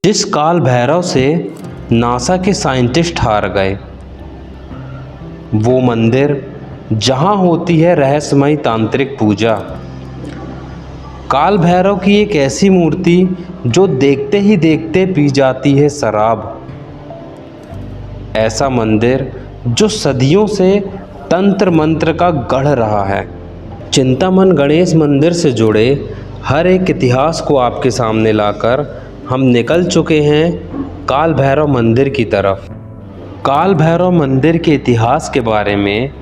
जिस काल भैरव से नासा के साइंटिस्ट हार गए, वो मंदिर जहाँ होती है रहस्यमयी तांत्रिक पूजा। काल भैरव की एक ऐसी मूर्ति जो देखते ही देखते पी जाती है शराब। ऐसा मंदिर जो सदियों से तंत्र मंत्र का गढ़ रहा है। चिंतामन गणेश मंदिर से जुड़े हर एक इतिहास को आपके सामने लाकर हम निकल चुके हैं काल भैरव मंदिर की तरफ। काल भैरव मंदिर के इतिहास के बारे में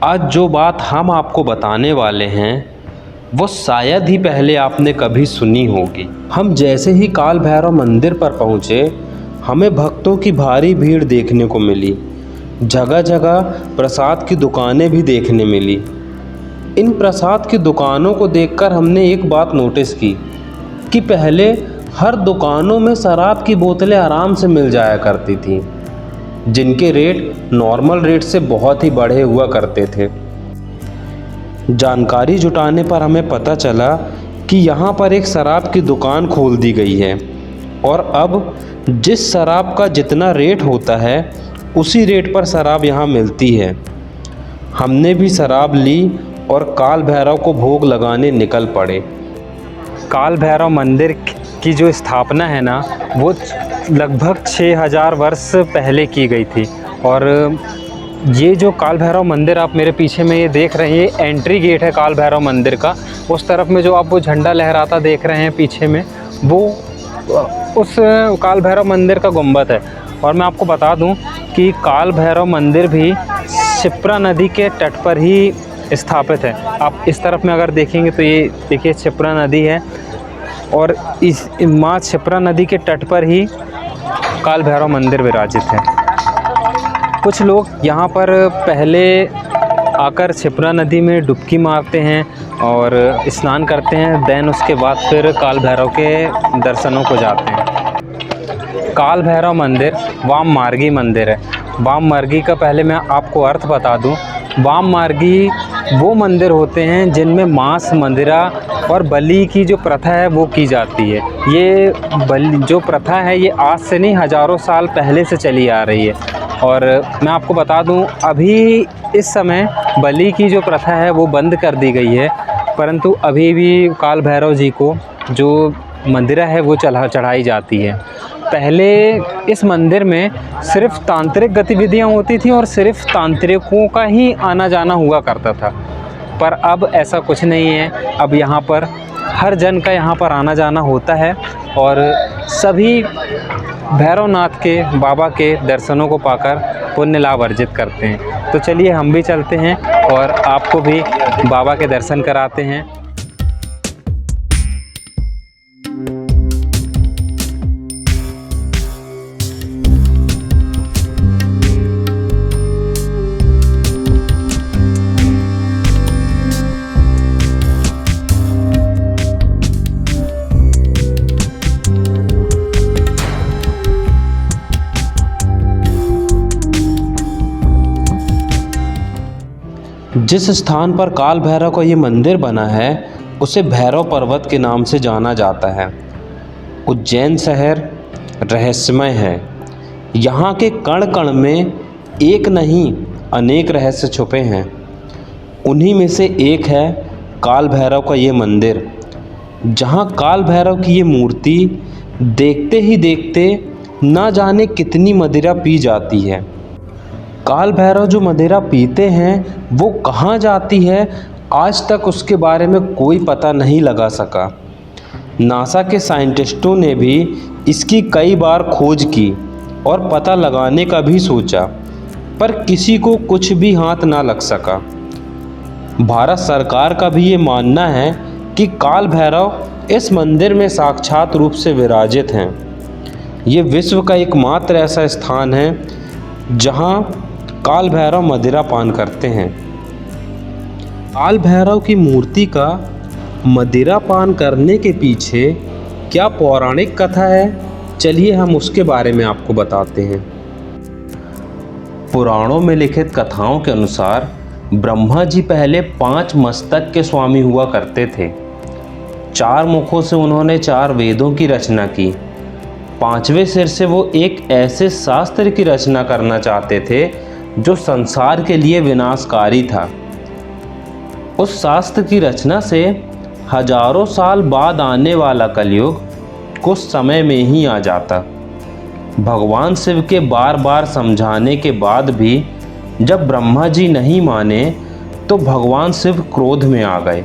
आज जो बात हम आपको बताने वाले हैं वो शायद ही पहले आपने कभी सुनी होगी। हम जैसे ही काल भैरव मंदिर पर पहुँचे, हमें भक्तों की भारी भीड़ देखने को मिली। जगह जगह प्रसाद की दुकानें भी देखने मिली। इन प्रसाद की दुकानों को देखकर हमने एक बात नोटिस की कि पहले हर दुकानों में शराब की बोतलें आराम से मिल जाया करती थीं, जिनके रेट नॉर्मल रेट से बहुत ही बढ़े हुआ करते थे। जानकारी जुटाने पर हमें पता चला कि यहाँ पर एक शराब की दुकान खोल दी गई है और अब जिस शराब का जितना रेट होता है उसी रेट पर शराब यहाँ मिलती है। हमने भी शराब ली और काल भैरव को भोग लगाने निकल पड़े। काल भैरव मंदिर की जो स्थापना है ना, वो लगभग 6000 वर्ष पहले की गई थी। और ये जो काल भैरव मंदिर आप मेरे पीछे में ये देख रहे हैं, ये एंट्री गेट है काल भैरव मंदिर का। उस तरफ में जो आप वो झंडा लहराता देख रहे हैं पीछे में, वो उस काल भैरव मंदिर का गुंबद है। और मैं आपको बता दूं कि काल भैरव मंदिर भी क्षिप्रा नदी के तट पर ही स्थापित है। आप इस तरफ में अगर देखेंगे तो ये देखिए क्षिप्रा नदी है और इस माँ क्षिप्रा नदी के तट पर ही काल भैरव मंदिर विराजित है। कुछ लोग यहाँ पर पहले आकर क्षिप्रा नदी में डुबकी मारते हैं और स्नान करते हैं, देन उसके बाद फिर काल भैरव के दर्शनों को जाते हैं। काल भैरव मंदिर वाम मार्गी मंदिर है। वाम मार्गी का पहले मैं आपको अर्थ बता दूं। वाम मार्गी वो मंदिर होते हैं जिनमें मांस, मदिरा और बलि की जो प्रथा है वो की जाती है। ये बलि जो प्रथा है ये आज से नहीं, हज़ारों साल पहले से चली आ रही है। और मैं आपको बता दूं, अभी इस समय बलि की जो प्रथा है वो बंद कर दी गई है, परंतु अभी भी काल भैरव जी को जो मदिरा है वो चढ़ाई जाती है। पहले इस मंदिर में सिर्फ तांत्रिक गतिविधियां होती थी और सिर्फ तांत्रिकों का ही आना जाना हुआ करता था, पर अब ऐसा कुछ नहीं है। अब यहाँ पर हर जन का यहाँ पर आना जाना होता है और सभी भैरवनाथ के बाबा के दर्शनों को पाकर पुण्य लाभ अर्जित करते हैं। तो चलिए हम भी चलते हैं और आपको भी बाबा के दर्शन कराते हैं। जिस स्थान पर काल भैरव का ये मंदिर बना है उसे भैरव पर्वत के नाम से जाना जाता है। उज्जैन शहर रहस्यमय है। यहाँ के कण कण में एक नहीं अनेक रहस्य छुपे हैं। उन्हीं में से एक है काल भैरव का ये मंदिर, जहाँ काल भैरव की ये मूर्ति देखते ही देखते ना जाने कितनी मदिरा पी जाती है। काल भैरव जो मदिरा पीते हैं वो कहाँ जाती है, आज तक उसके बारे में कोई पता नहीं लगा सका। नासा के साइंटिस्टों ने भी इसकी कई बार खोज की और पता लगाने का भी सोचा, पर किसी को कुछ भी हाथ ना लग सका। भारत सरकार का भी ये मानना है कि काल भैरव इस मंदिर में साक्षात रूप से विराजित हैं। ये विश्व का एकमात्र ऐसा स्थान है जहाँ काल भैरव मदिरा पान करते हैं। काल भैरव की मूर्ति का मदिरा पान करने के पीछे क्या पौराणिक कथा है, चलिए हम उसके बारे में आपको बताते हैं। पुराणों में लिखित कथाओं के अनुसार ब्रह्मा जी पहले 5 मस्तक के स्वामी हुआ करते थे। 4 मुखों से उन्होंने 4 वेदों की रचना की। पांचवें सिर से वो एक ऐसे शास्त्र की रचना करना चाहते थे जो संसार के लिए विनाशकारी था। उस शास्त्र की रचना से हजारों साल बाद आने वाला कलयुग कुछ समय में ही आ जाता। भगवान शिव के बार बार समझाने के बाद भी जब ब्रह्मा जी नहीं माने तो भगवान शिव क्रोध में आ गए।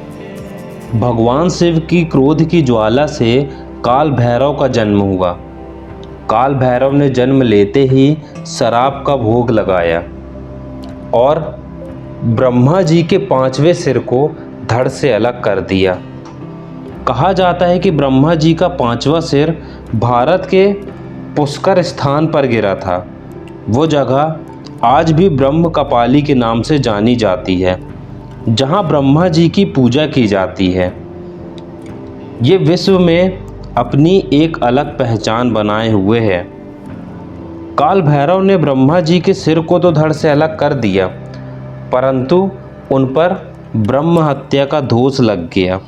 भगवान शिव की क्रोध की ज्वाला से काल भैरव का जन्म हुआ। काल भैरव ने जन्म लेते ही शराब का भोग लगाया और ब्रह्मा जी के पांचवें सिर को धड़ से अलग कर दिया। कहा जाता है कि ब्रह्मा जी का पांचवा सिर भारत के पुष्कर स्थान पर गिरा था। वो जगह आज भी ब्रह्म कपाली के नाम से जानी जाती है, जहां ब्रह्मा जी की पूजा की जाती है। ये विश्व में अपनी एक अलग पहचान बनाए हुए है। काल भैरव ने ब्रह्मा जी के सिर को तो धड़ से अलग कर दिया, परंतु उन पर ब्रह्म हत्या का दोष लग गया,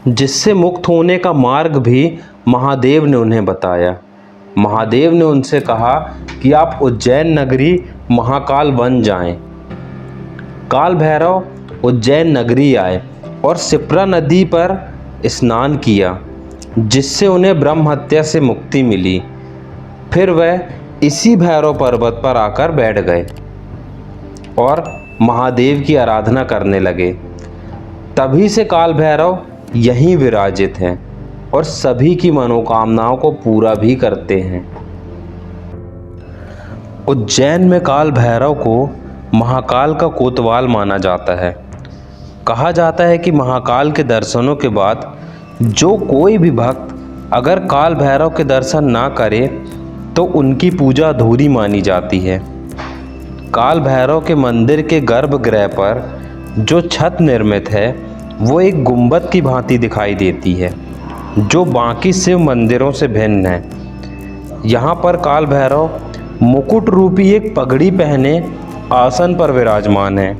जिससे मुक्त होने का मार्ग भी महादेव ने उन्हें बताया। महादेव ने उनसे कहा कि आप उज्जैन नगरी महाकाल बन जाएं। काल भैरव उज्जैन नगरी आए और शिप्रा नदी पर स्नान किया, जिससे उन्हें ब्रह्म हत्या से मुक्ति मिली। फिर वह इसी भैरव पर्वत पर आकर बैठ गए और महादेव की आराधना करने लगे। तभी से काल भैरव यहीं विराजित हैं और सभी की मनोकामनाओं को पूरा भी करते हैं। उज्जैन में काल भैरव को महाकाल का कोतवाल माना जाता है। कहा जाता है कि महाकाल के दर्शनों के बाद जो कोई भी भक्त अगर काल भैरव के दर्शन ना करे तो उनकी पूजा अधूरी मानी जाती है। काल भैरव के मंदिर के गर्भगृह पर जो छत निर्मित है वो एक गुंबद की भांति दिखाई देती है, जो बाकी शिव मंदिरों से भिन्न है। यहाँ पर काल भैरव मुकुट रूपी एक पगड़ी पहने आसन पर विराजमान है।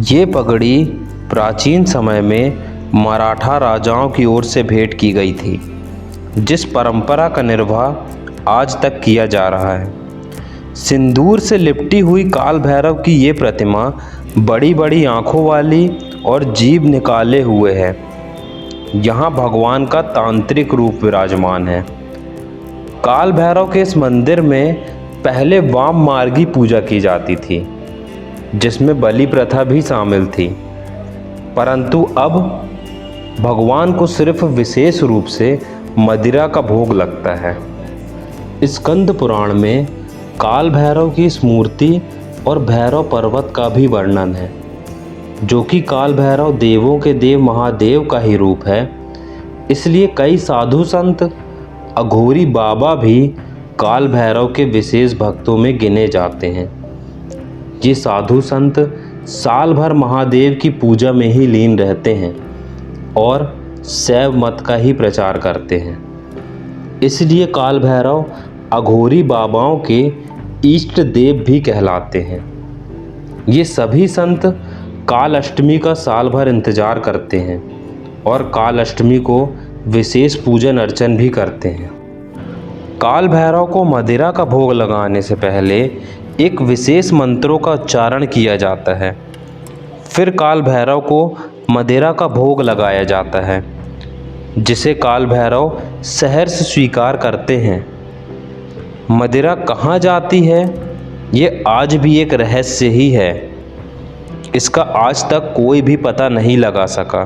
ये पगड़ी प्राचीन समय में मराठा राजाओं की ओर से भेंट की गई थी, जिस परंपरा का निर्वाह आज तक किया जा रहा है। सिंदूर से लिपटी हुई काल भैरव की ये प्रतिमा बड़ी बड़ी आंखों वाली और जीभ निकाले हुए है। यहाँ भगवान का तांत्रिक रूप विराजमान है। काल भैरव के इस मंदिर में पहले वाम मार्गी पूजा की जाती थी, जिसमें बलि प्रथा भी शामिल थी, परंतु अब भगवान को सिर्फ विशेष रूप से मदिरा का भोग लगता है। स्कंद पुराण में काल भैरव की इस मूर्ति और भैरव पर्वत का भी वर्णन है, जो कि काल भैरव देवों के देव महादेव का ही रूप है। इसलिए कई साधु संत अघोरी बाबा भी काल भैरव के विशेष भक्तों में गिने जाते हैं। ये साधु संत साल भर महादेव की पूजा में ही लीन रहते हैं और शैव मत का ही प्रचार करते हैं। इसलिए काल भैरव अघोरी बाबाओं के इष्ट देव भी कहलाते हैं। ये सभी संत काल अष्टमी का साल भर इंतजार करते हैं और काल अष्टमी को विशेष पूजन अर्चन भी करते हैं। काल भैरव को मदिरा का भोग लगाने से पहले एक विशेष मंत्रों का उच्चारण किया जाता है। फिर काल भैरव को मदिरा का भोग लगाया जाता है, जिसे काल भैरव सहर्ष स्वीकार करते हैं। मदिरा कहाँ जाती है ये आज भी एक रहस्य ही है। इसका आज तक कोई भी पता नहीं लगा सका।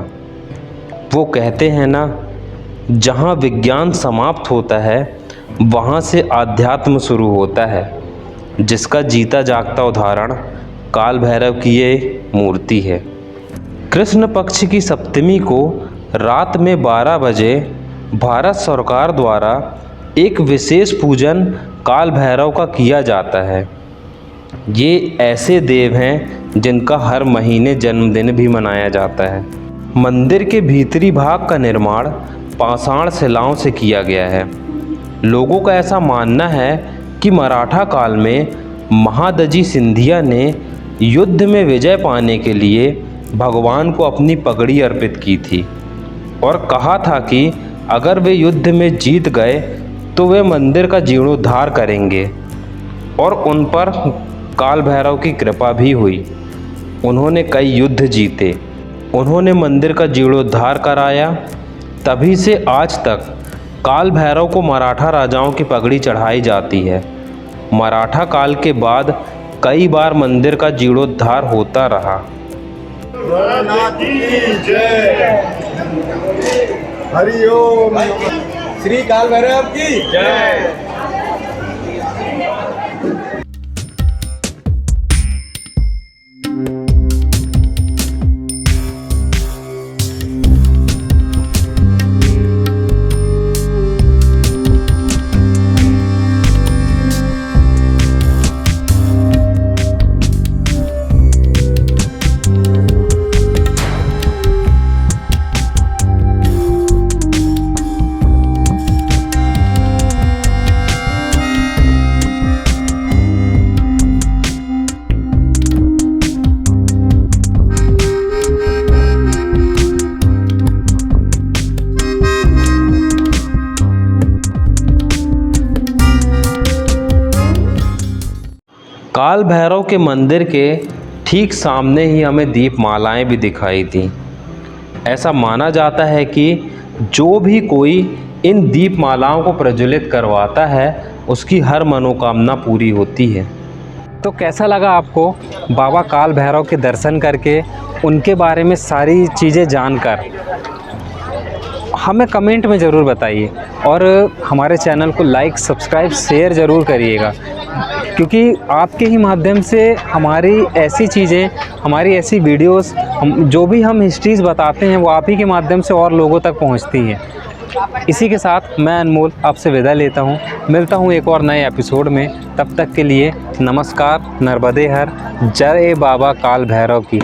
वो कहते हैं ना, जहाँ विज्ञान समाप्त होता है वहाँ से आध्यात्म शुरू होता है, जिसका जीता जागता उदाहरण काल भैरव की ये मूर्ति है। कृष्ण पक्ष की सप्तमी को रात में 12 बजे भारत सरकार द्वारा एक विशेष पूजन काल भैरव का किया जाता है। ये ऐसे देव हैं जिनका हर महीने जन्मदिन भी मनाया जाता है। मंदिर के भीतरी भाग का निर्माण पाषाण शिलाओं से किया गया है। लोगों का ऐसा मानना है कि मराठा काल में महादजी सिंधिया ने युद्ध में विजय पाने के लिए भगवान को अपनी पगड़ी अर्पित की थी और कहा था कि अगर वे युद्ध में जीत गए तो वे मंदिर का जीर्णोद्धार करेंगे और उन पर काल भैरव की कृपा भी हुई। उन्होंने कई युद्ध जीते, उन्होंने मंदिर का जीर्णोद्धार कराया। तभी से आज तक काल भैरव को मराठा राजाओं की पगड़ी चढ़ाई जाती है। मराठा काल के बाद कई बार मंदिर का जीर्णोद्धार होता रहा। भोलेनाथ की जय। हरि ओम। श्री काल भैरव की जय। काल भैरव के मंदिर के ठीक सामने ही हमें दीपमालाएं भी दिखाई थी। ऐसा माना जाता है कि जो भी कोई इन दीपमालाओं को प्रज्वलित करवाता है उसकी हर मनोकामना पूरी होती है। तो कैसा लगा आपको बाबा काल भैरव के दर्शन करके, उनके बारे में सारी चीज़ें जानकर? हमें कमेंट में ज़रूर बताइए और हमारे चैनल को लाइक, सब्सक्राइब, शेयर ज़रूर करिएगा, क्योंकि आपके ही माध्यम से हमारी ऐसी चीज़ें, हमारी ऐसी वीडियोस, जो भी हम हिस्ट्रीज़ बताते हैं वो आप ही के माध्यम से और लोगों तक पहुंचती हैं। इसी के साथ मैं अनमोल आपसे विदा लेता हूं। मिलता हूं एक और नए एपिसोड में। तब तक के लिए नमस्कार। नर्मदे हर। जय बाबा काल भैरव की।